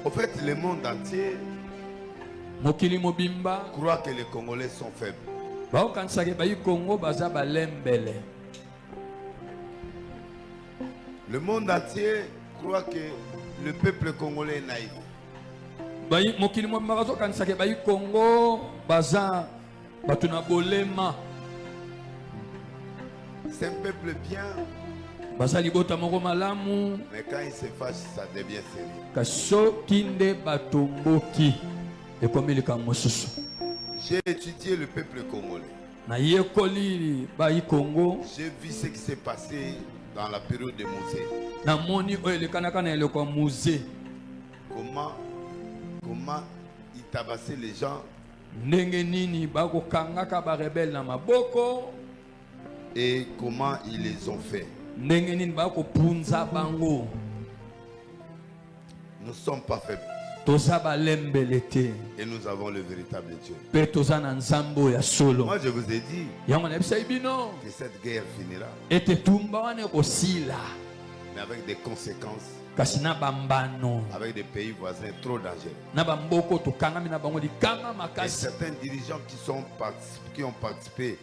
Au fait, le monde entier mokili mobimba croit que les Congolais sont faibles. baokanisaka bayi Congo baza balembele. Le monde entier croit que le peuple congolais est naïf. Bayi mokili mobimba bazokanisaka bayi Congo baza batu na bolema. C'est un peuple bien, Baza libota moko malamu mais quand il se fâche, ça devient sérieux. kasoki nde batomboki ekomi likambo mosusu. J'ai étudié le peuple congolais. Nayekoli bayi Congo J'ai vu ce qui s'est passé dans la période de Mosée. namoni oyo elekanaka na eloko ya musée. Comment il tabassait les gens Ndenge nini bakokangaka barebele na maboko, et comment ils les ont fait. ndenge nini bakopunza bango. Nous ne sommes pas faibles Toza balembele te et nous avons le véritable Dieu. pe toza na nzambo ya solo. Moi, je vous ai dit Yango na bisai bino que cette guerre finira, ete tumba wana ekosila mais avec des conséquences, kasi na bambano avec des pays voisins trop dangereux. na bamboko tokangami na bango likama Et makasi certains dirigeants qui ont participé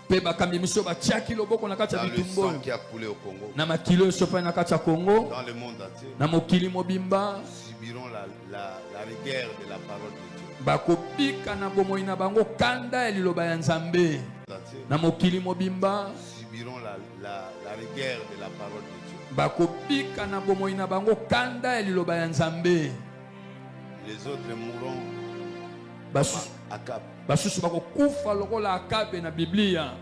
pe bakambi miso batiaki loboko na kati ya dans le bitumba sang qui a coulé au Congo, na makilo nyonso mpe na kati ya Congo dans le monde entier, na mokili mobimba subiront la rigueur de la parole de Dieu. bakobika na bomoi na bango kanda ya liloba ya Nzambe. Entier, Na mokili mobimba subiront la rigueur de la parole de Dieu. bakobika na bomoi na bango kanda ya liloba ya Nzambe. Les autres mourront Basu- à Cap. basusu bakokufa lokola Akabe na Biblia.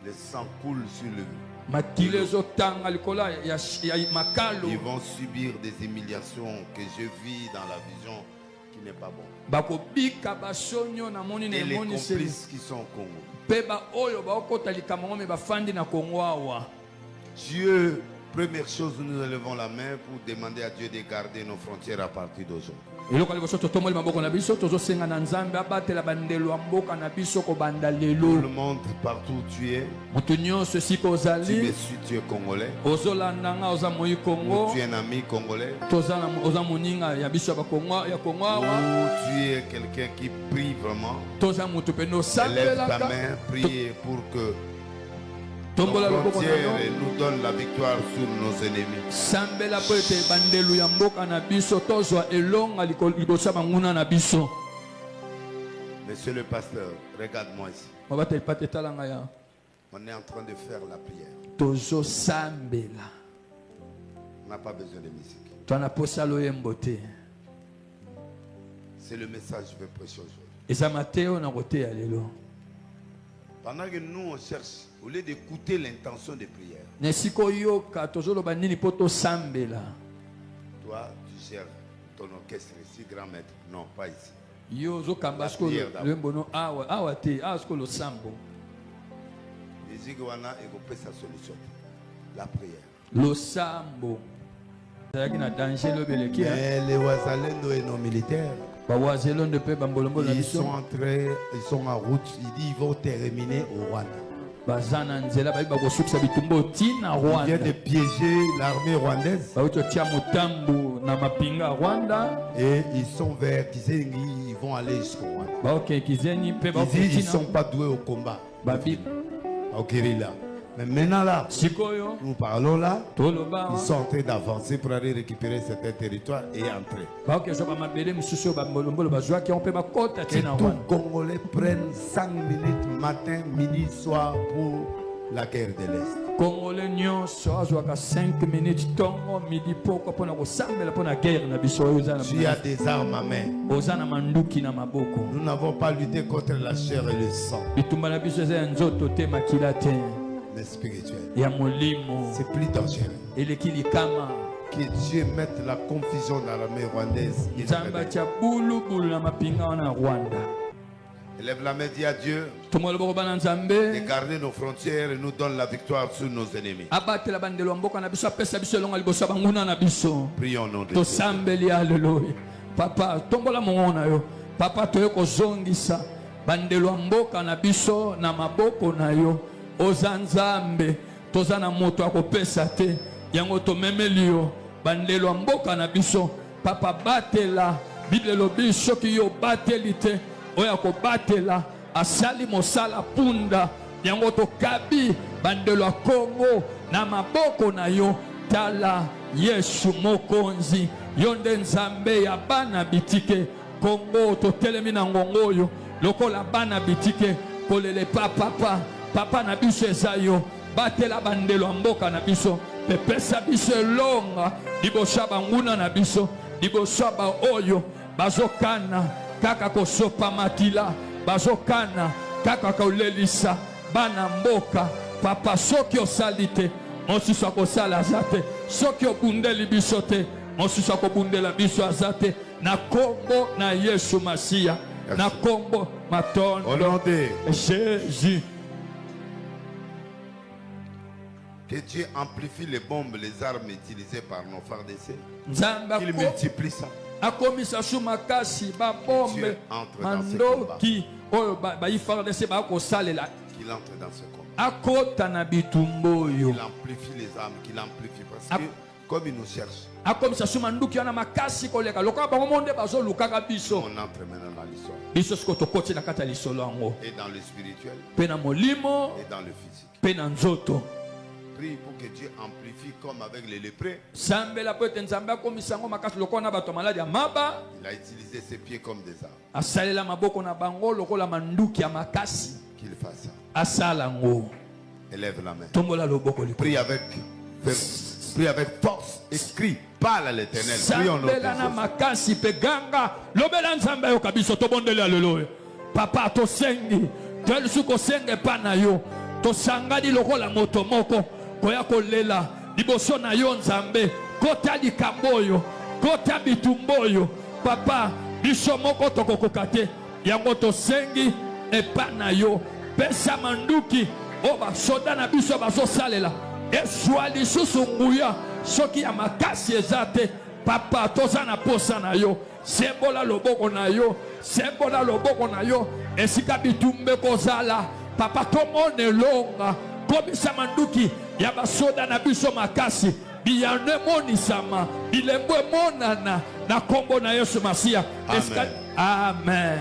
Le sang coule sur le. Makilo ezotanga likola ya makalo. Ils vont subir des humiliations que je vis dans la vision qui n'est pas bon. Bakobika basonyo na moni na Et les moni se complices qui sont au Congo. peba oyo baokota likambo me bafandi na Kongo awa. Dieu, première chose, nous élevons la main pour demander à Dieu de garder nos frontières à partir d'aujourd'hui. Eloko liboso totomoli maboko na biso tozosenga na Nzambe abatela bandelo ya mboka na biso kobanda Tout lelo. le monde, partout où tu es, Moto nyonso esika tu me ozali suis, tu es congolais. ozolandanga oza moi Congo. Ou tu es un ami congolais. Oza moninga ya biso ya Kongo ya Kongo Ou awa. tu es quelqu'un qui prie vraiment. Toza moto pe no Lève ta sambelaka. main, prie pour que Tombola nos loboko na frontières yo. nous donne la victoire sur nos ennemis. Sambela po ete bandelu ya mboka na biso tozwa elonga liboso ya banguna na biso. Monsieur le pasteur, regarde-moi ici. Mabata epate talanga ya. On est en train de faire la prière. Tozo sambela. On n'a pas besoin de musique. Twana posa loyembo te. C'est le message que je vais prêcher aujourd'hui. Eza mateo na kote ya lelo. Pendant que nous on cherche, au lieu d'écouter l'intention de prière, Nesiko yoka tozoloba nini po tosambela. toi tu gères ton orchestre ici, grand maître. Non, pas ici. Yo zokamba La siko prière d'abord. loyembo no awa te awa siko lo sambo. Les iguanas et vous sa solution. La prière. Lo sambo. Zaki na danger lo beleki. Mais les Wazalendo et nos militaires, Bawazelo nde pe bambolombo na ils biso. ils sont en route. Ils disent ils vont terminer au Rwanda. Bazana nzela bayi bakosukisa bitumba otina Ils viennent Rwanda. de piéger l'armée rwandaise Bauti otia motambu na mapinga Rwanda. et ils sont vers Kizengi, ils vont aller jusqu'au Rwanda. Baoke kizeni pe Ils disent ils ne sont bakotina. pas doués au combat, Babi au guérilla. Mais maintenant là, sikoyo nous parlons là, toloba. ils sont en train d'avancer pour aller récupérer certains territoires et entrer. Baoke zo ba mabele mususu bambolombo bazwaki on pe bakota Que tina tout Rwanda. Congolais prenne 5 minutes matin, midi, soir pour la guerre de l'Est. Congolais nyonso azwaka 5 minutes tongo midi poko pona kosambela pona guerre na biso oyo za Tu as des armes à main. oza na manduki na maboko. Nous n'avons pas lutté contre la chair et le sang, Bitumba na biso eza ya nzoto te makila te mais spirituel. ya molimo C'est plus dangereux. eleki likama. Que Dieu mette la confusion dans l'armée rwandaise. Nzambe atia bulubulu na mapinga wana ya Rwanda. Élève la main, dis à Dieu Tombola loboko bana de Nzambe garder nos frontières et nous donne la victoire sur nos ennemis. abatela bandelo ya mboka na biso apesa biso elonga liboso ya banguna na biso. Prions au nom de Dieu. Tosambeli haleluya. Papa tombola mongo na yo. Papa toye kozongisa bandelo ya mboka na biso na maboko na yo. Oza Nzambe toza na moto akopesa te yango tomemeli yo bandelo ya mboka na biso papa batela Bible lobi soki yo bateli te oya ko batela asali mosala punda yango tokabi bandelo ya Kongo na maboko na yo tala Yesu mokonzi yo nde nzambe ya bana bitike Kongo totelemi na ngongo oyo lokola bana bitike kolele papa na biso eza yo batela bandelo ya mboka na biso pepesa biso elonga liboso ya banguna na biso liboso ya baoyo bazokana kaka kosopa makila bazokana kaka kolelisa bana mboka papa soki osali te mosusu akosala aza te soki obundeli biso te mosusu akobundela biso aza te na kombo na Yesu Masiya na kombo matondo Jésus. Que Dieu amplifie les bombes, les armes utilisées par nos frères et sœurs. Qu'il multiplie ça. Akomisa sumakasi ba bombe mandoki oyo ba ifardese ba ko salela qu'il entre dans ce combat. Akota na bitumboyo. Qu'il amplifie les armes, qu'il amplifie parce que comme il nous cherche. Akomisa sumanduki ana makasi koleka loka ba monde bazo lukaka biso. On entre maintenant dans l'histoire. Biso skoto koti na kata lisolo ngo. Et dans le spirituel. Pena molimo et dans le physique. Pena nzoto. Prie pour que Dieu amplifie comme avec les lépreux. Il a utilisé ses pieds comme des armes. Qu'il fasse ça. Élève la main. Prie avec force et crie. Parle à l'Éternel. Prie en notre Papa to sengi. Tel suko senge pana yo. To sangadi lokola moto moko. Koya kolela liboso na yo nzambe kota likamboyo kota bitumboyo papa biso moko tokokoka te yango tosengi epa na yo pesa manduki o basoda na biso bazosalela ezwa lisusu nguya soki ya makasi eza te papa toza na posa na yo sembola loboko na yo sembola loboko na yo esika bitumbe kozala papa tomone elonga komisa manduki ya basoda na biso makasi biyane monisama bilembwe monana na kombo na Yesu Masiya. Amen.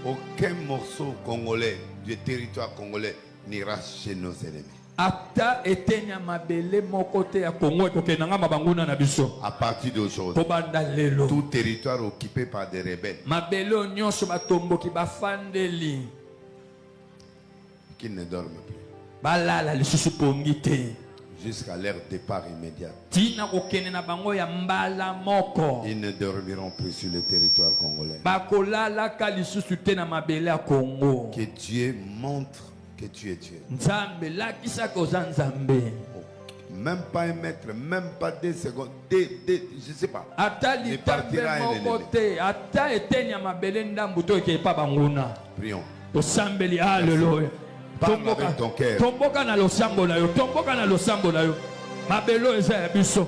Aucun morceau congolais du territoire congolais n'ira chez nos ennemis. Ata etenya mabele mokote ya Kongo tokenanga mabanguna na biso. À partir d'aujourd'hui, tout territoire occupé par des rebelles mabele nyonso batomboki bafandeli qui ne dorment plus balala lisusu pongite jusqu'à leur départ immédiat. Tina kokene na bango ya mbala moko. Ils ne dormiront plus sur le territoire congolais. Bakolala ka lisusu te na mabele ya Kongo. Que Dieu montre que tu es Dieu. Nzambe lakisa ko nzambe. Même pas un mètre, même pas 2 secondes, je sais pas. Ata litambe moko te, ata etenya mabele ndambu to ke pa banguna. Prions. Osambeli haleluya. Parle avec ton cœur. Tomboka na losambo na yo, tomboka na losambo na yo. Mabelo eza ya biso.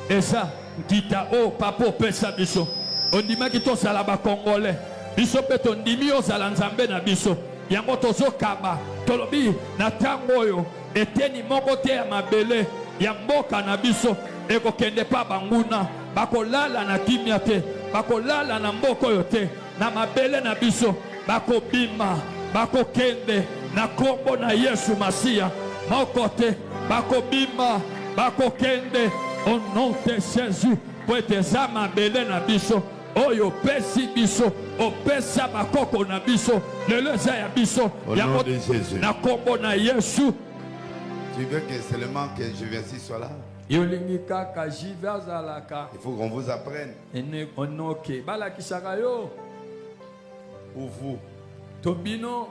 Eza kita o papo pesa biso. Ondima ki to sala ba Congolais. Biso pe to ndimi o sala nzambe na biso. Yango tozo kaba. Tolobi na tango yo eteni moko te ya mabele ya mboka na biso eko kende pa banguna. Bakolala na kimia te. Bakolala na mboko yo te. Na mabele na biso bako bima, bako kende na kombo na Yesu Masiya moko te bako bima bako kende au nom de Jésus po ete eza mabele na biso oyo pesi biso opesa bakoko na biso lelo eza ya biso yango na kombo na Yesu. Tu veux que seulement que je viens ici soit là? Yolingi kaka jive azalaka. Il faut qu'on vous apprenne. Ene onoke balakisaka yo ou vous tobino.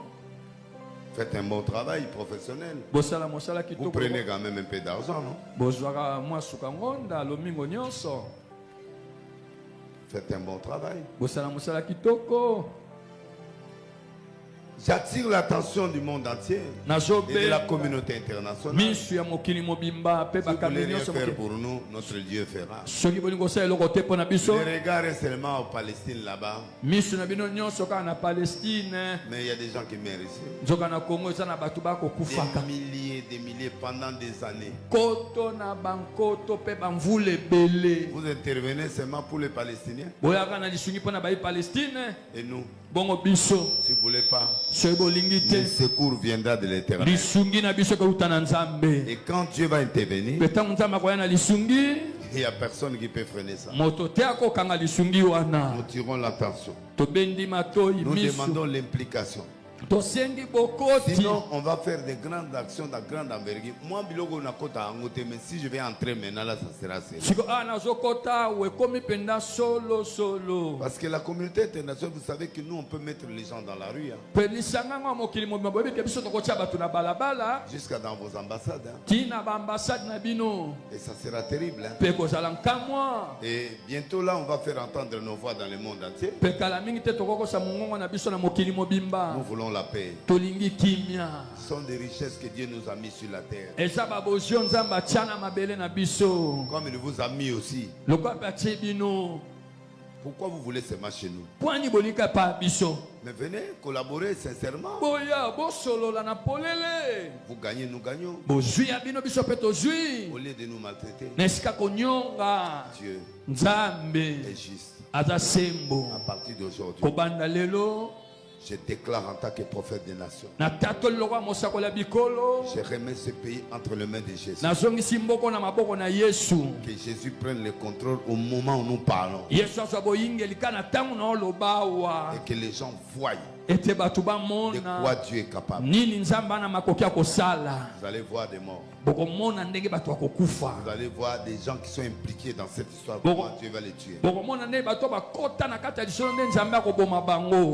Faites un bon travail professionnel. Vous prenez quand même un peu d'argent, non? Faites un bon travail. J'attire l'attention du monde entier et de la communauté internationale. Si vous voulez rien faire pour nous, notre Dieu fera. Le regard est seulement en Palestine là-bas. Mais il y a des gens qui meurent ici. Des milliers pendant des années. Vous intervenez seulement pour les Palestiniens. Et nous, si vous ne voulez pas, le secours viendra de l'Éternel. Et quand Dieu va intervenir, il n'y a personne qui peut freiner ça. Nous tirons l'attention. Nous demandons l'implication. Sinon, on va faire des grandes actions de grande envergure. Moi, mais si je vais entrer maintenant, là, ça sera sérieux. Parce que la communauté internationale, vous savez que nous, on peut mettre les gens dans la rue. Jusqu'à dans vos ambassades. Et ça sera terrible. Et bientôt, là, on va faire entendre nos voix dans le monde entier. Nous voulons la paix. Ce sont des richesses que Dieu nous a mis sur la terre. Comme il vous a mis aussi. Pourquoi vous voulez seulement chez nous? Mais venez collaborer sincèrement. Vous gagnez, nous gagnons. Au lieu de nous maltraiter, Dieu est juste. À partir d'aujourd'hui, je déclare en tant que prophète des nations, je remets ce pays entre les mains de Jésus. Que Jésus prenne le contrôle au moment où nous parlons. Et que les gens voient de quoi Dieu est capable. Vous allez voir des morts. Vous allez voir des gens qui sont impliqués dans cette histoire. Comment Dieu va les tuer.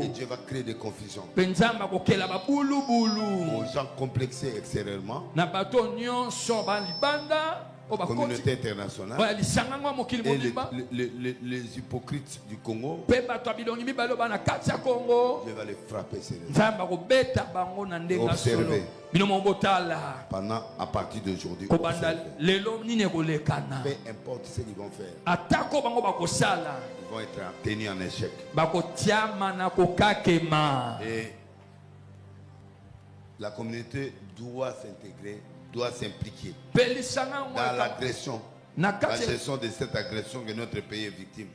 Et Dieu va créer des confusions aux gens complexés extérieurement. Communauté internationale et les hypocrites du Congo, Dieu va les frapper sérieusement. Observez. Pendant, à partir d'aujourd'hui, peu importe ce qu'ils vont faire, ils vont être tenus en échec. Et la communauté doit s'intégrer, doit s'impliquer dans l'agression, la gestion de cette agression que notre pays est victime.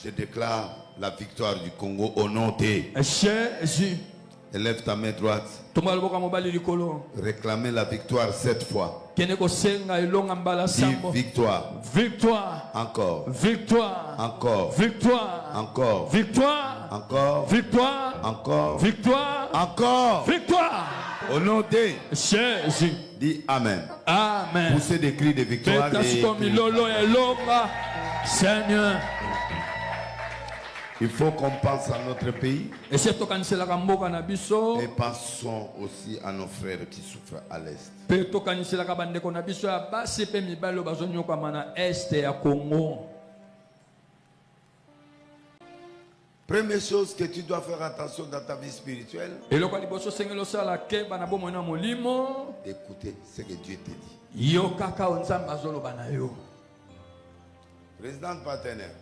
Je déclare la victoire du Congo au nom de Jésus. Élève ta main droite. Réclamez la victoire 7 fois. Dis victoire. Victoire. Encore. Victoire. Encore. Victoire. Encore. Victoire. Encore. Victoire. Encore. Victoire. Encore. Victoire. Au nom de Jésus. Dis Amen. Amen. Poussez des cris de victoire. Seigneur. Il faut qu'on pense à notre pays. Et pensons aussi à nos frères qui souffrent à l'Est. Première chose que tu dois faire attention dans ta vie spirituelle, d'écouter ce que Dieu te dit. Président partenaire,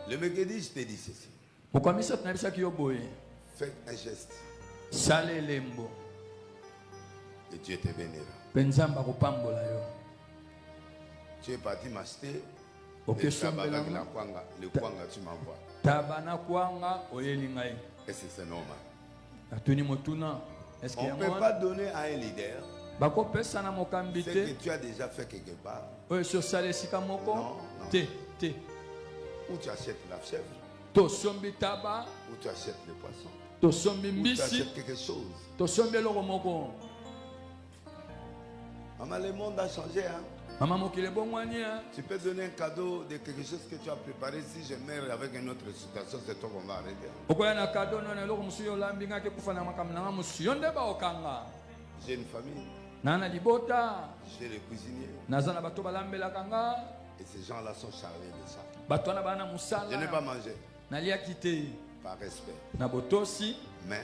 le mercredi, je te dis ceci. Faites un geste. Et Dieu te bénira. Tu es parti m'acheter. Le kwanga, tu m'envoies. Est-ce que c'est normal? On ne peut pas donner à un leader ce que tu as déjà fait quelque part. Non, non. Ou tu achètes la chèvre, ou tu achètes le poisson, ou tu achètes quelque chose. Maman, le monde a changé. Hein? Tu peux donner un cadeau de quelque chose que tu as préparé. Si je meurs avec une autre situation, c'est toi qu'on va arrêter. J'ai une famille. J'ai les cuisiniers. Et ces gens-là sont chargés de ça. Je n'ai pas mangé. Par respect. Mais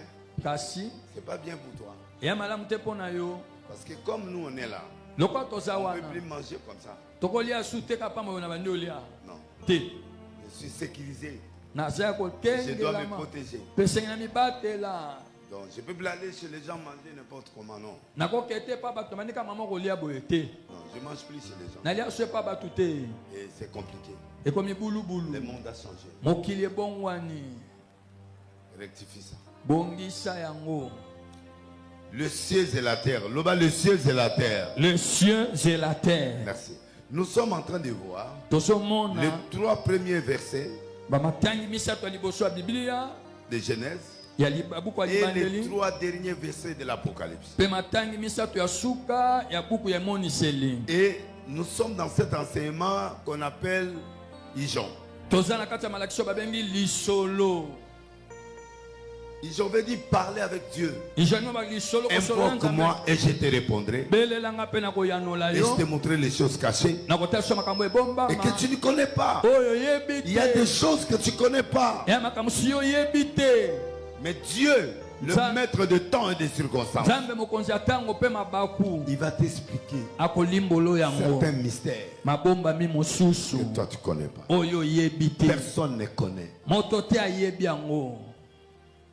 c'est pas bien pour toi. Parce que comme nous on est là, on ne peut plus manger comme ça. Non. Je suis sécurisé. Je dois me protéger. Donc je ne peux plus aller chez les gens manger n'importe comment, non. Non, je ne mange plus chez les gens. Et c'est compliqué. Le monde a changé. Rectifie ça. Le ciel et la terre. Le ciel et la terre. Le ciel et la terre. Merci. Nous sommes en train de voir les 3 premiers versets de Genèse et les 3 derniers versets de l'Apocalypse. Et nous sommes dans cet enseignement qu'on appelle Ijon. Ijon veut dire parler avec Dieu. Invoque-moi et je te répondrai. Et je te montrerai les choses cachées et que tu ne connais pas. Il y a des choses que tu ne connais pas. Mais Dieu, le maître de temps et de circonstances, il va t'expliquer certains mystères que toi tu ne connais pas. Personne ne connaît.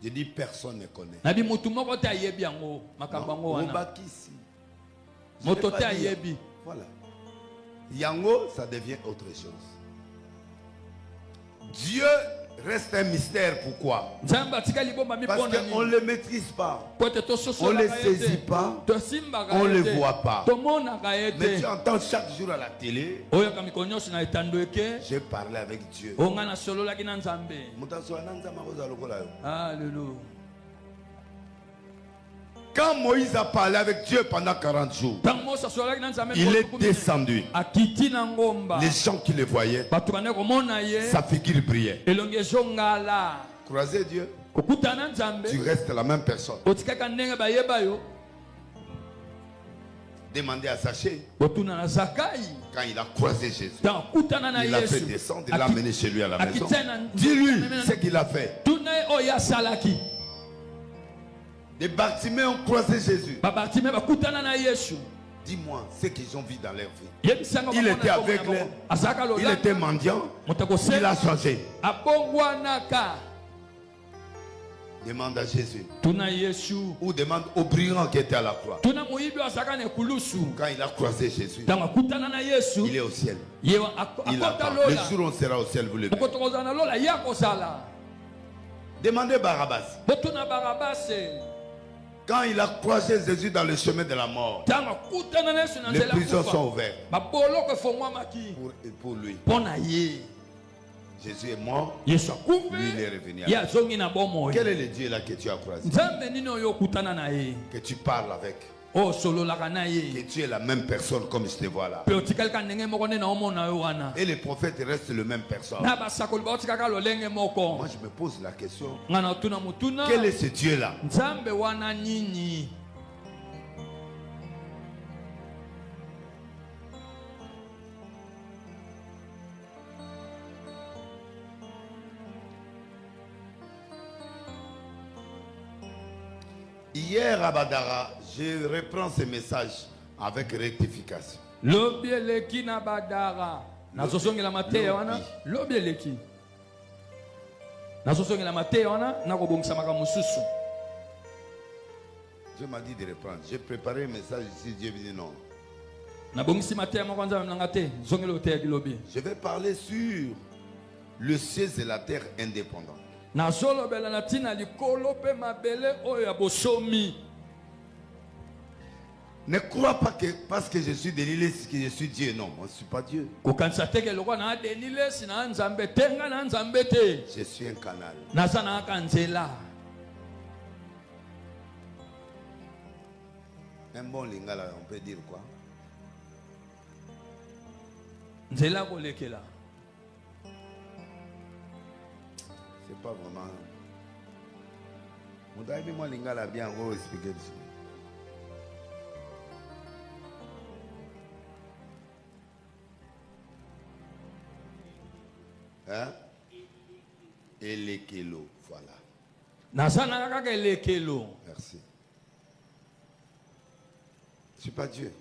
Je dis personne ne connaît. Voilà. Yango, ça devient autre chose. Dieu reste un mystère. Pourquoi? Parce qu'on ne le maîtrise pas. On ne le saisit pas. On ne le voit pas. Mais tu entends chaque jour à la télé. J'ai parlé avec Dieu. Alléluia. Quand Moïse a parlé avec Dieu pendant 40 jours, il est descendu. Les gens qui le voyaient, sa figure brillait. Croisez Dieu, tu restes la même personne. Demandez à Zachée, quand il a croisé Jésus, il l'a fait descendre, il l'a amené chez lui à la maison. Dis-lui ce qu'il a fait. Les Bartimée ont croisé Jésus. Dis-moi ce qu'ils ont vu dans leur vie. Il était aveugle, il était mendiant, il a changé. Demande à Jésus. Ou demande au brigand qui était à la croix. Quand il a croisé Jésus, il est au ciel. Il attend. Le jour où on sera au ciel, vous le verrez. Demandez Barabbas. Quand il a croisé Jésus dans le chemin de la mort, les prisons sont ouvertes pour lui. Jésus est mort, lui il est revenu. Quel est le Dieu là que tu as croisé? Que tu parles avec. Que tu es la même personne comme je te vois là. Et les prophètes restent le même personne. Moi je me pose la question. Quel est ce Dieu là? Hier à Badara, je reprends ce message avec rectification. Je m'a dit de reprendre. J'ai préparé un message ici, Dieu me dit non. Je vais parler sur le ciel et la terre indépendants. Ne crois pas que parce que je suis Dénilé, que je suis Dieu. Non, moi je ne suis pas Dieu. Je suis un canal. Un bon lingala, on peut dire quoi? C'est pas vraiment. On doit aimer moi lingala bien, on va expliquer dessus. Hein? Elekelo, voilà. Merci. Je ne suis pas Dieu.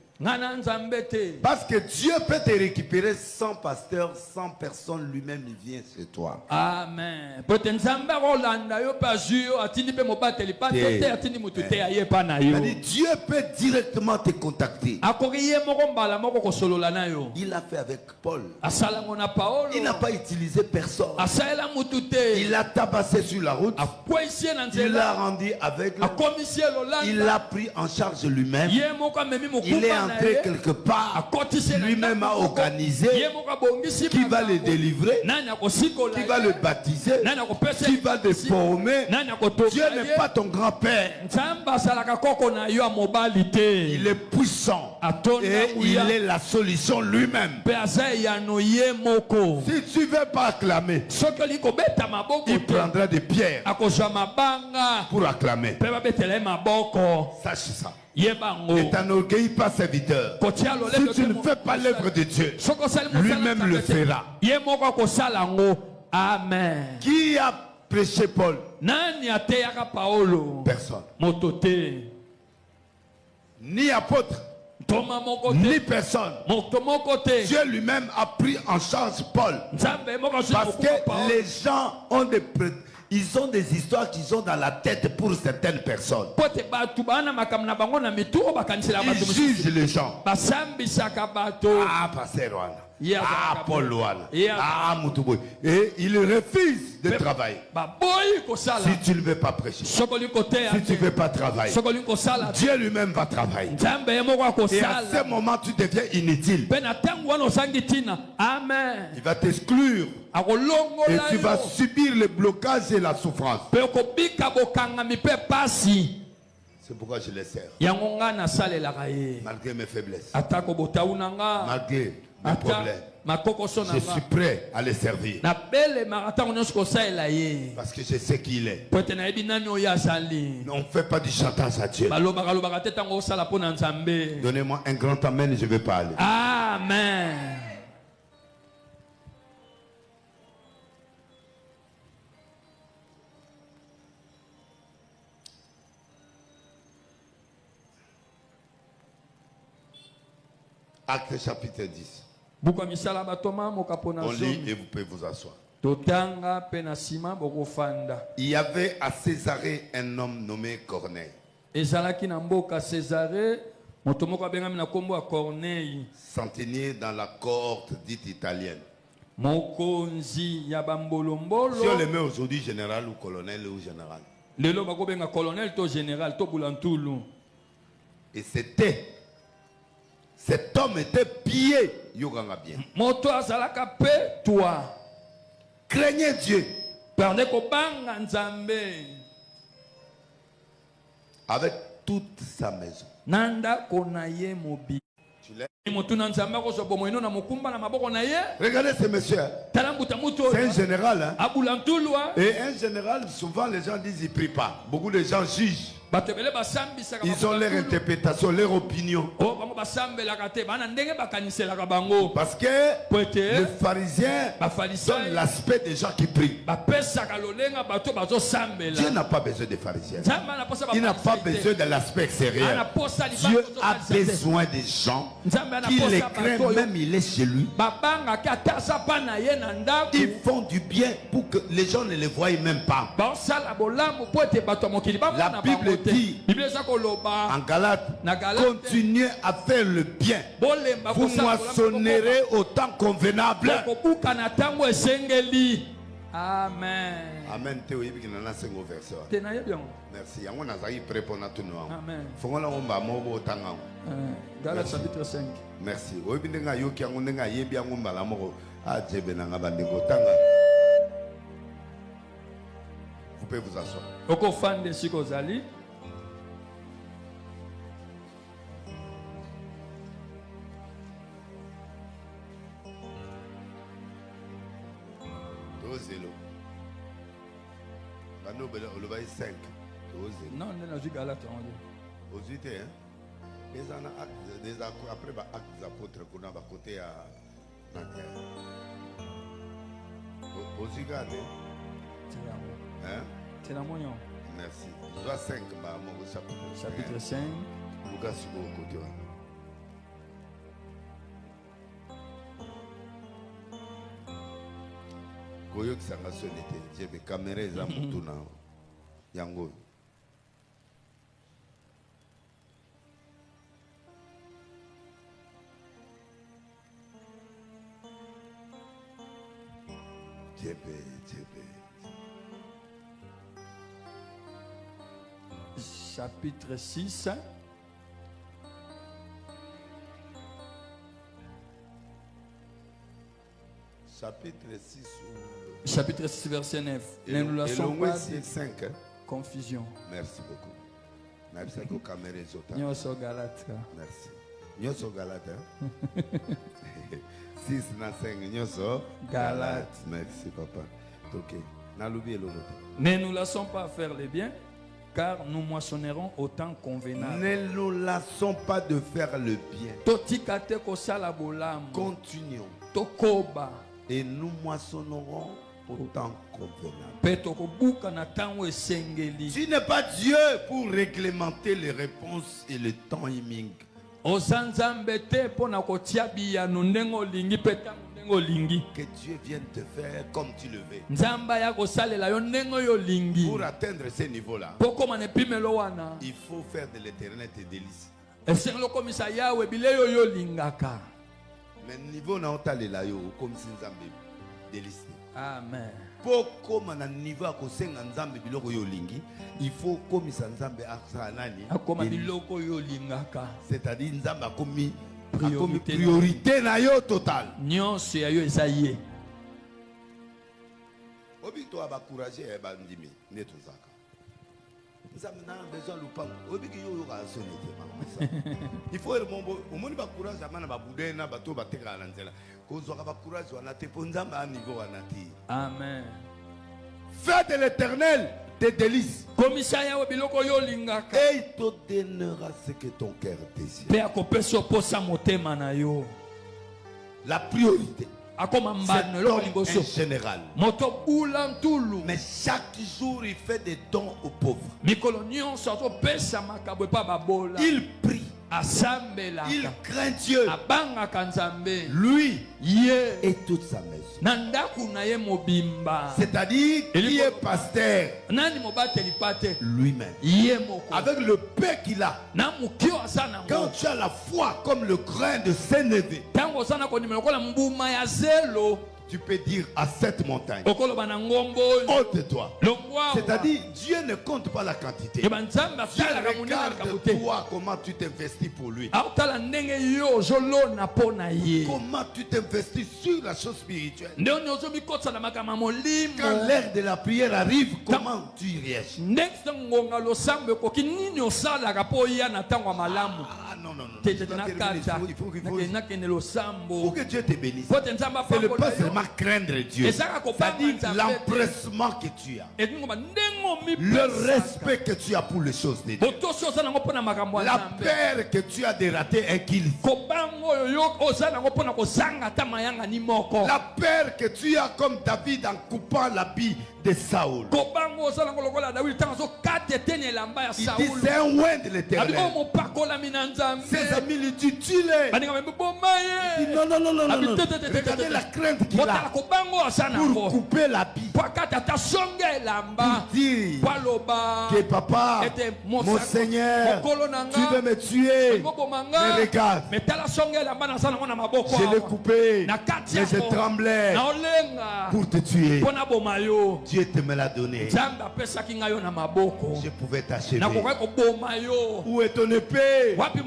Parce que Dieu peut te récupérer sans pasteur, sans personne, lui-même il vient chez toi. Amen. Dieu peut directement te contacter. Il a fait avec Paul. Il n'a pas utilisé personne. Il a tabassé sur la route. Il l'a rendu aveugle. Il l'a pris en charge lui-même. Il est entré quelque part, lui-même a organisé, qui va le délivrer, qui va le baptiser, qui va le former. Dieu n'est pas ton grand-père. Il est puissant et il est la solution lui-même. Si tu ne veux pas acclamer, il prendra des pierres pour acclamer. Sache ça. Et t'enorgueillis pas serviteur. Si tu ne fais pas l'œuvre de Dieu, lui-même le fera. Amen. Qui a prêché Paul? Personne. Ni apôtre, ni personne. Dieu lui-même a pris en charge Paul. Parce que les gens ont ils ont des histoires qui sont dans la tête pour certaines personnes. Ils jugent les gens. Ah, Pasteur Rwanda. Ah, Paul Rwanda. Ah, Moutouboui. Et ils refusent de travailler. Si tu ne veux pas prêcher, si tu ne veux pas travailler, Dieu lui-même va travailler. Et à ce moment, tu deviens inutile. Amen. Il va t'exclure. Et tu vas subir le blocage et la souffrance. C'est pourquoi je les sers. Malgré mes faiblesses. Malgré mes problèmes. Je suis prêt à les servir. Parce que je sais qui il est. On ne fait pas du chantage à Dieu. Donnez-moi un grand amen et je vais parler. Amen. Acte chapitre 10. On lit et vous pouvez vous asseoir. Il y avait à Césarée un homme nommé Corneille. Centenier dans la cohorte dite italienne. Si on le met aujourd'hui général ou colonel ou général. Et cet homme était pied. Yoganga bien. Craignez Dieu. Avec toute sa maison. Regardez ce monsieur. C'est un général. Hein? Et un général, souvent les gens disent qu'il ne prie pas. Beaucoup de gens jugent. Ils ont leur interprétation, leur opinion. Parce que le pharisien donne l'aspect des gens qui prient. Dieu n'a pas besoin des pharisiens. Il n'a pas besoin de l'aspect extérieur. Dieu a besoin des gens qui les craignent, même il est chez lui. Ils font du bien pour que les gens ne les voient même pas. La Bible dit en Galate, continuez à faire le bien. Vous moissonnerez au temps convenable. Amen. Amen. Merci. Amen. Galates chapitre 5. Merci. Vous pouvez vous asseoir. Non, on a vu Galates. Après, actes des apôtres qu'on a côté à la terre. Merci. Joie 5, chapitre 5. Chapitre 6. Chapitre 6, verset 9. L'émulation pas de 5. Confusion. Merci beaucoup. Merci. Nyoso Galate. Merci. Nyoso Galate. 6 na 5. Nyoso Galate. Merci papa. Ok. Ne nous laissons pas faire le bien, car nous moissonnerons au temps convenable. Ne nous lassons pas de faire le bien. Continuons. Et nous moissonnerons au temps convenable. Tu n'es pas Dieu pour réglementer les réponses et le timing. Que Dieu vienne te faire comme tu le veux. Pour atteindre ce niveau-là, il faut faire de l'éternel tes délices. Mais niveau na otalela yo comme si nzambe délice. Amen. Poko mana niveau ko senga nzambe biloko yo lingi, il faut comme ça nzambe asanani. Akoma biloko yo lingaka. C'est-à-dire nzambe akomi priorité na yo total. Nyonso ya yo esaye. Obi to aba courager e bandimi netozaka. Nzambe na besoin lupango. Obi ki yo yo ka sonete mama. Il faut le mombo, au monde ba courage amana ba budena ba to ba teka na nzela. Ko zo ka ba courage wana te po nzambe a niveau wana ti. Amen. Fais de l'éternel tes délices. Et il te donnera ce que ton cœur désire. La priorité, c'est l'homme en général. Mais chaque jour, il fait des dons aux pauvres. Il prie. Il craint Dieu, lui et toute sa maison. C'est-à-dire qu'il est pasteur lui-même. Avec le paix qu'il a. Quand tu as la foi comme le grain de sénévé, tu peux dire à cette montagne, ôte-toi. C'est-à-dire, Dieu ne compte pas la quantité. Dieu regarde toi comment tu t'investis pour lui. Comment tu t'investis sur la chose spirituelle. Quand l'heure de la prière arrive, comment tu réagis. Non. Il faut que Dieu te bénisse. C'est le pas seulement craindre Dieu. C'est-à-dire l'empressement que tu as. Le respect que tu as pour les choses de Dieu. La peur que tu as de rater un kill. La peur que tu as comme David en coupant l'habit de Saoul. Il dit c'est un oint de l'éternel. Ses amis lui disent tue-les. Il dit non. Regardez la crainte qu'il a pour couper l'habit. Pour dire que papa, mon Seigneur, tu veux me tuer. Mais regarde, je l'ai coupé, mais je tremblais pour te tuer. Dieu te me l'a donné. Je pouvais t'achever. Où est ton épée? Voici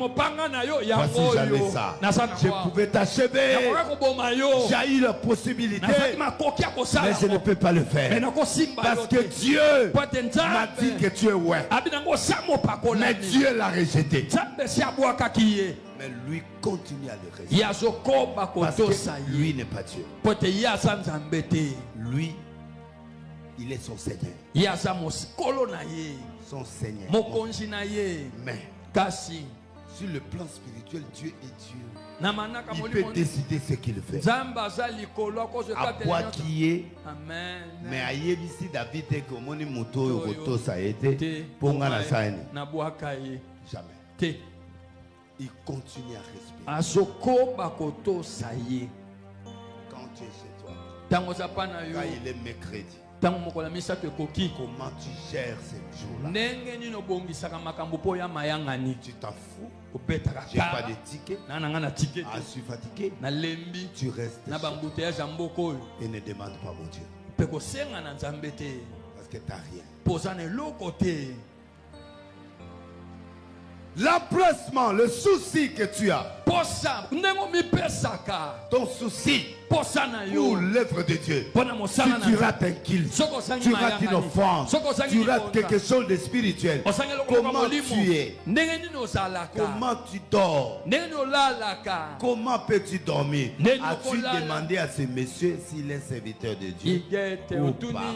j'avais ça. Je pouvais t'achever. J'ai eu la possibilité, mais je ne peux pas le faire. Parce que Dieu m'a dit que tu es ouais. Mais Dieu l'a rejeté. Mais lui continue à le rejeter. Parce que lui n'est pas Dieu. Lui, il est son Seigneur. Son Seigneur. Mais Sur le plan spirituel, Dieu est Dieu. Il peut décider ce qu'il fait. À quoi qui est. Amen. Mais à Yébisi David est comme on est moto roto ça a été pour la scène. Jamais. Il continue à respirer. Quand tu es chez toi. Quand il est mercredi. Comment tu gères ces jours-là? Tu t'en fous? J'ai pas de ticket. Je suis fatigué. Tu restes et ne demande pas mon Dieu. Parce que tu n'as rien. L'empressement, le souci que tu as. Ton souci pour l'œuvre de Dieu. Si tu rates un kill, tu rates une offense, tu rates quelque chose de spirituel. Comment tu es? Comment tu dors? Comment peux-tu dormir? As-tu demandé à ce monsieur s'il est serviteur de Dieu ou pas?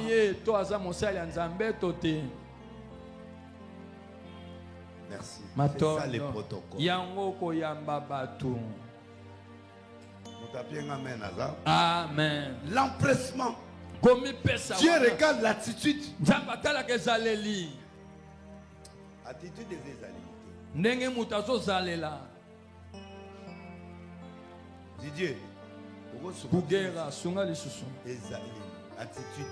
Merci. C'est ça les protocoles. Amen. L'empressement. Dieu regarde l'attitude. Attitude des Israélites. Didier. Attitude.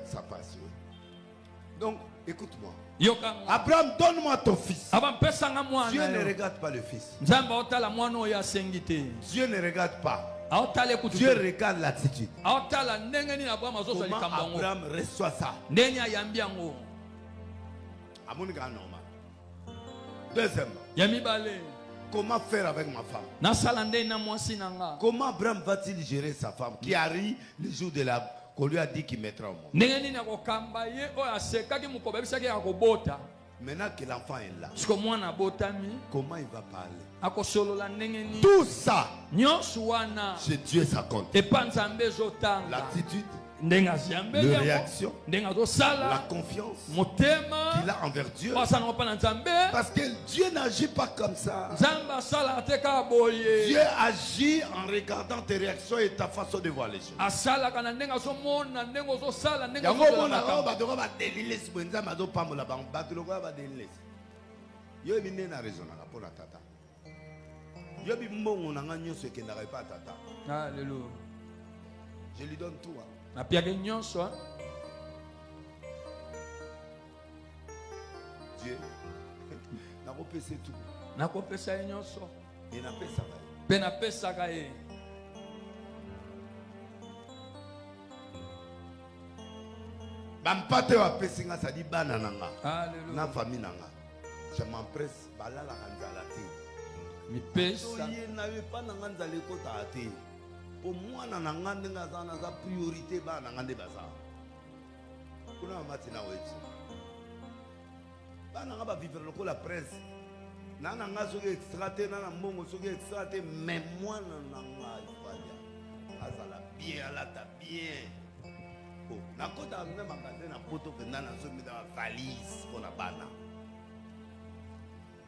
Ça passe. Donc, écoute-moi. Abraham, donne-moi ton fils. Dieu ne regarde pas le fils. Dieu ne regarde pas. Dieu regarde l'attitude. Comment Abraham reçoit ça? Deuxièmement, comment faire avec ma femme? Comment Abraham va-t-il gérer sa femme qui arrive le jour de la... qu'on lui a dit qu'il mettra au monde? Maintenant que l'enfant est là, comment il va parler? Tout ça, c'est Dieu ça compte. L'attitude, la réaction, la confiance qu'il a envers Dieu. Parce que Dieu n'agit pas comme ça. Dieu agit en regardant tes réactions et ta façon de voir les choses. Je lui donne tout. Dieu, n'a pas fait tout. Il n'a pas ça. Bampate wa pesinga ça dit banananga. Na famille nanga. Je m'empresse balala kanzala te. Mi pesa. Il n'avait pas nanga nzale kota te. Pour moi nanga ndenga zana za priorité ba nanga de baza. Kuna matina wetu. Ba nanga ba vivre le la presse. Nana nga soki extraté nana mbongo soki extraté mais moi nanga ifanya. Azala bien alata bien. Na kota même magasin na poto que nana so mi da valise pour la bana.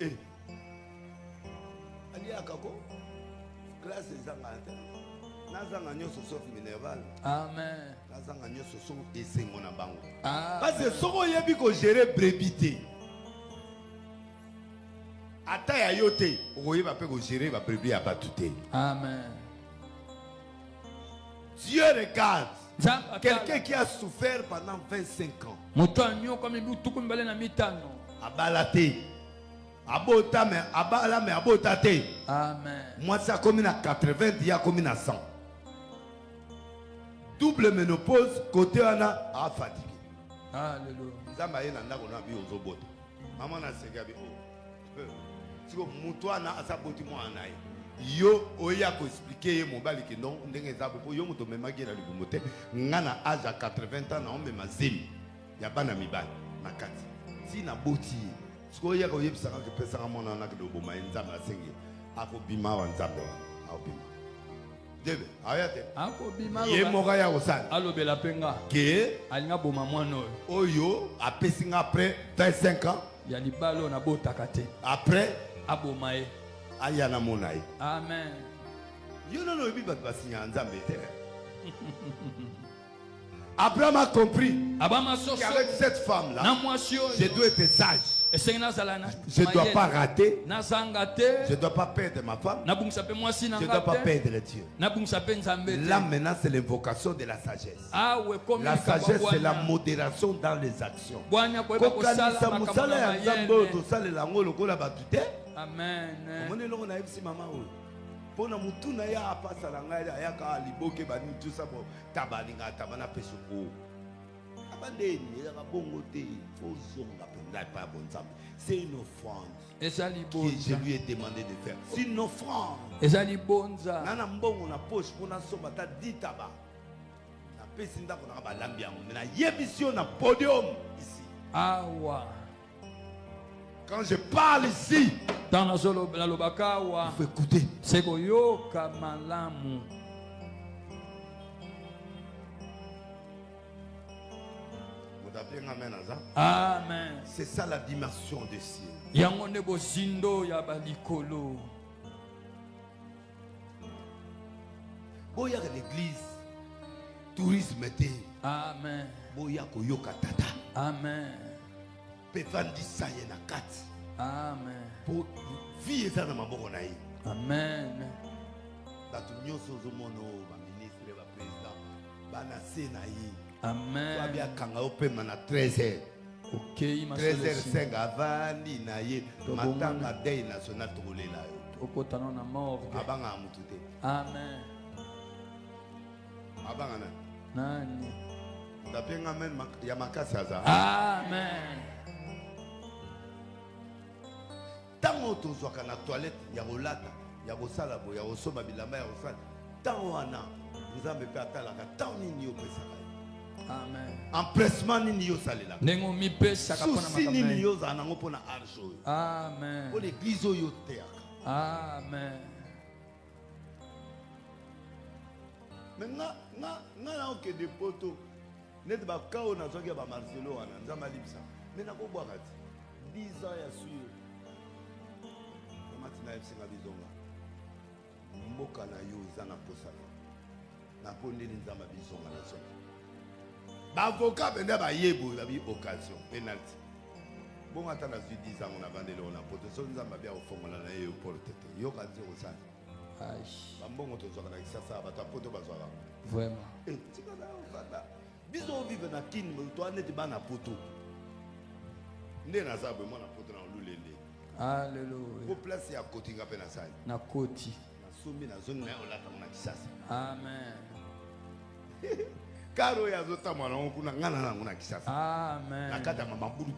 Eh. Ali akako. Grâce ezanga. Nazanga nyoso sauf minéral. Amen. Nazanga nyoso sauf esengo na bango. Parce que soko yebi ko gérer brébité. Ata ya yote, okoyeba pe ko gérer ba brebis ya batute. Amen. Dieu regarde. Quelqu'un qui a souffert pendant 25 ans. Abalate. Abotame, abalame, abotate. Amen. Moi, ça comme à 80, il y a comme à 100. Double ménopause, côté ana a fatigué. Alléluia. Zamaye nanda kona bi ozobota. Maman na segabi o. Siko muto ana asaboti mo anaye. Yo oya ko expliquer mon bali que non ndenge za popo yo muto memaki na libumote ngana âge à 80 ans na on mema zemi ya bana mibali na kati si na boti siko ya ko yebisa ka pesa ka mona na ke do boma nzamba sengi ako bima wa nzamba wa ao bima Debe, ayate. Akobima Ye moka ya osala. alobela penga. Que Alinga boma mwana oyo. Oyo a pesinga après 25 ans. Ya libalo na botaka te. Après Aboma ye. aya na mona ye. Amen. Yo non obi ba basinya nzambe te. Abraham a compris qu'avec cette femme là, je dois être sage. Je ne dois pas rater. Je ne dois pas perdre ma femme. Je ne dois pas perdre Dieu. Là maintenant c'est l'invocation de la sagesse. La sagesse c'est la modération dans les actions. Amen. Pona mutuna ya apasa la ngai ya ka liboke ba ni tusa bo tabalinga tabana pesuko abandeni ya bongo te faut zonga penda pas bon nzambe. C'est une offrande que je lui ai demandé de faire. C'est une offrande. Ezali bonza nana mbongo na poche pona soba ta ditaba na pesi ndako na ba lambi yango na yebisio na podium ici. Awa. Quand je parle ici, dans la zone la lobakawa, il faut écouter. Seko yoka malamu. Amen. C'est ça la dimension des cieux. Yango ne bozindo ya balikolo. Boya l'église, tourisme te. Amen. Boya koyoka tata. Amen. Amen. Pour vie ça dans maboko na ye. Amen. Batu nyonso zo mono ba ministre ba président bana se na ye. Amen. Ba bia kanga open na 13h. OK, ma 13h5 avandi na ye matanga day national tokolela yo. Okotana na morgue. Abanga mutute. Amen. Abanga na. Nani? Dapenga men ya makasi aza. Amen. Tango tozwaka na toilette ya kolata ya kosala bo ya kosomba bilamba ya kosala tango wana nzambe pe atalaka tango nini opesaka ye. Amen. Empressement nini yosalela ndenge omipesaka mpona makambo nini yozala nango mpona arche oyo. Amen. mpo l'église oyo teyaka. Amen. me nga na okende poto neti bakao nazwaki ya bamarcelo wana nzambe alibisa me nakobwaka ti 10 ans ya suyo matina ebisinga bizonga mboka na yo eza na posa na mpo ndeni nzambe bizonga na soki baavoka pende bayebo babi occasion penalty bongo ata nazwi 10 ans na vandeleo na poto so nzambe abi akofongola na ye yo polo tete yoka nti okosala bambongo tozwaka na kisasa bato ya poto bazwaka vraiment tikala ofanda biso ovive na kini toa neti bana poto nde naza bwe mwana poto na olulende. Alléluia. Pour placer à côté nga pe na sali. Na koti. Na sombi na zone na olata na kisasa. Amen. Karo ya zota mwana kuna ngana na nguna kisasa. Amen. Na kata mama buru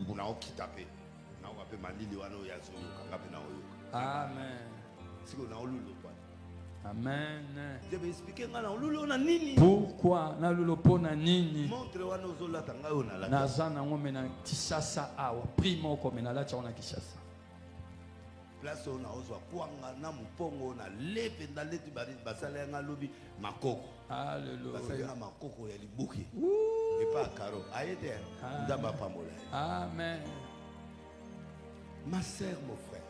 kuna okita pe. Na wape malili wana ya zo kanga pe na oyo. Amen. Siko na olulo kwa. Amen. Je vais expliquer ngana olulo na nini? Pourquoi na lulo pona nini? Montre wana ozolata ngayo na lata. Na zana ngome na kisasa awa primo comme na lata wana kisasa. Place on a oswa kwanga na mpongo na lepe na leti bari basala nga lobi makoko. Alléluia. Basala makoko ya libuki. Et pas caro. Ayete ndamba pambola. Amen. Ma sœur, mon frère.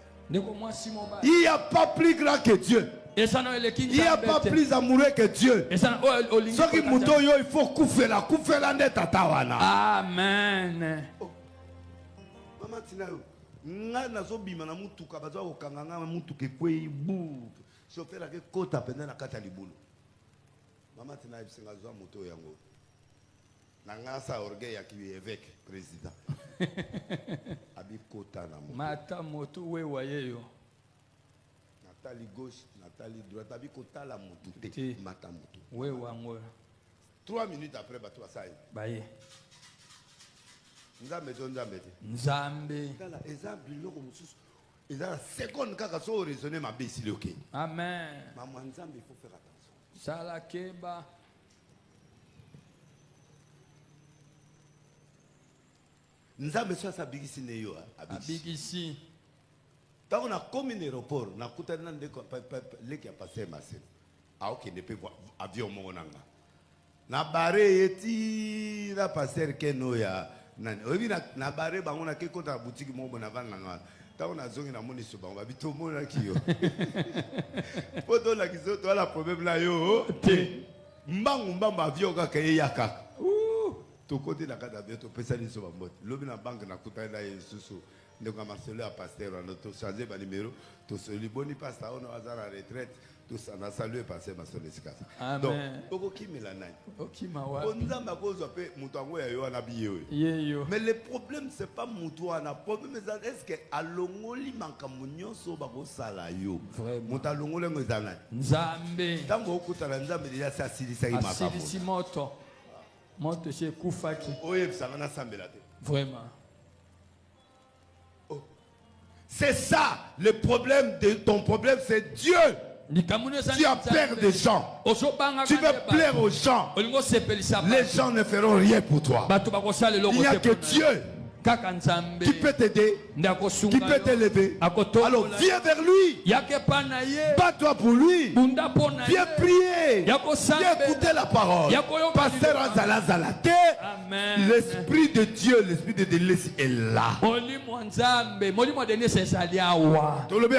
Il n'y a pas plus grand que Dieu. Il n'y a pas plus amoureux que Dieu. Ce qui mouton il faut couper la net à tawana. Amen. Maman Tinayo. Nga nazobima na mutuka bazwa kokanganga mutuka ekwe bu chauffeur ake kota penda na kata libulu mama tina bisinga zwa moto yango na ngasa orgueil ya ki évêque président abi kota na moto mata moto we wayeyo natali gauche natali droite abi kota la moto te mata moto we wango 3 minutes après bato asai baye Nzambe to nzambe te. Nzambe. Kala exemple loko mususu. Eza la seconde kaka so raisonner ma besili OK. Amen. Maman nzambe il faut faire attention. Sala keba. Nzambe so sa bigisi ne yo abigisi. Tant on a comme un aéroport, na kutana ndeko leki ya passer masel. Ah ok, ne peut voir avion mon nanga. Na barre eti na passer keno ya nani. Obi na barre ba ngona ke kota boutique mo bona vanga. Ta on a zongi na moni so ba bito mo na kiyo. Poto la kizo to la problème la yo. Mbangu mbamba avion ka ke yaka. To côté la carte d'avion to pesa ni so ba mbot. Lobi na banque na kuta na yesusu. Ndeko Marcelo a pasteur on to changer ba numéro to so liboni pasta on a la retraite. Tout ça, on a salué passer ma sollicitation. Amen. Donc, pourquoi qui me l'a dit? Mais le problème, ce n'est pas Moutouana. Le problème, c'est est-ce que à l'ongoli manque mounion so bako salayo. Mouta l'ongoli mezana. Nzambe. Tango okutala nzambe déjà c'est asilisa ki makamu. Asilisi moto. Moto chez Koufaki. Oye sangana sambela te. Vraiment. C'est ça le problème de ton problème, c'est Dieu. Tu as peur des gens. Tu veux plaire aux gens. Les gens ne feront rien pour toi. Il n'y a que Dieu qui peut t'aider, qui peut t'élever. Alors viens vers lui. Bats-toi pour lui. Viens prier. Viens écouter la parole. Pasteur Azala Zalate. L'esprit de Dieu, l'esprit de délice est là.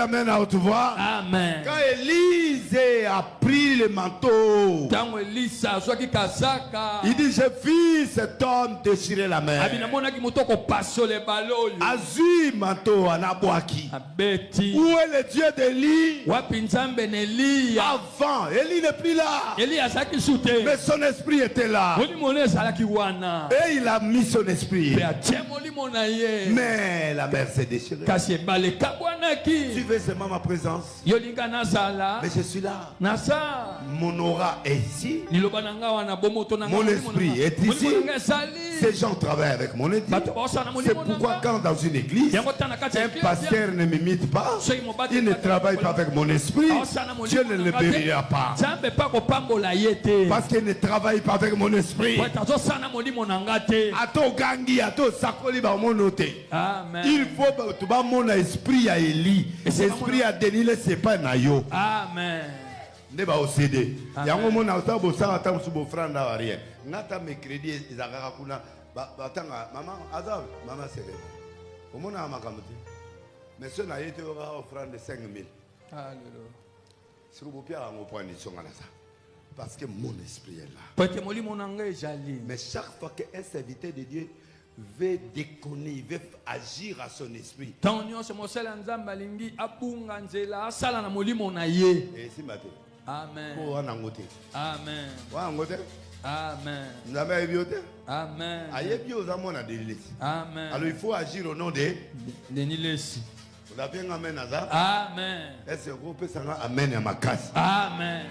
Amen à haute voix. Amen. Quand Élise a pris le manteau, il dit j'ai vu cet homme déchirer la mer. Azui manteau anabwaki. Où est le Dieu d'Élie? Avant, Élie n'est plus là. Mais son esprit était là. Et il a mis son esprit. Mais la mer s'est déchirée. Tu veux seulement ma présence? Mais je suis là. Mon aura est ici. Mon esprit est ici. Ces gens travaillent avec mon esprit. C'est pourquoi quand dans une église, un pasteur ne m'imite pas, il ne travaille pas avec mon esprit, Dieu ne le bénira pas. Parce qu'il ne travaille pas avec mon esprit. Il faut que mon esprit a Élie. L'esprit a Denis, c'est pas Nayo. Amen. Ne ba océdé. Yango mona otabo sa atam subo franda warie. Ngata mercredi izakaka kuna batanga maman azab maman sere. Omona makamuti. Monsieur na yete ora offrande 5000. Alléluia. Subo pia ngo prendre songa na ça. Parce que mon esprit est là. Mais chaque fois qu'un serviteur de Dieu veut déconner, il veut agir à son esprit. Et ici matin. Amen. Amen. Amen. Amen. Amen. Alors il faut agir au nom de Vous avez un amen à ça? Amen. Est-ce que vous pouvez amen à ma casse? Amen.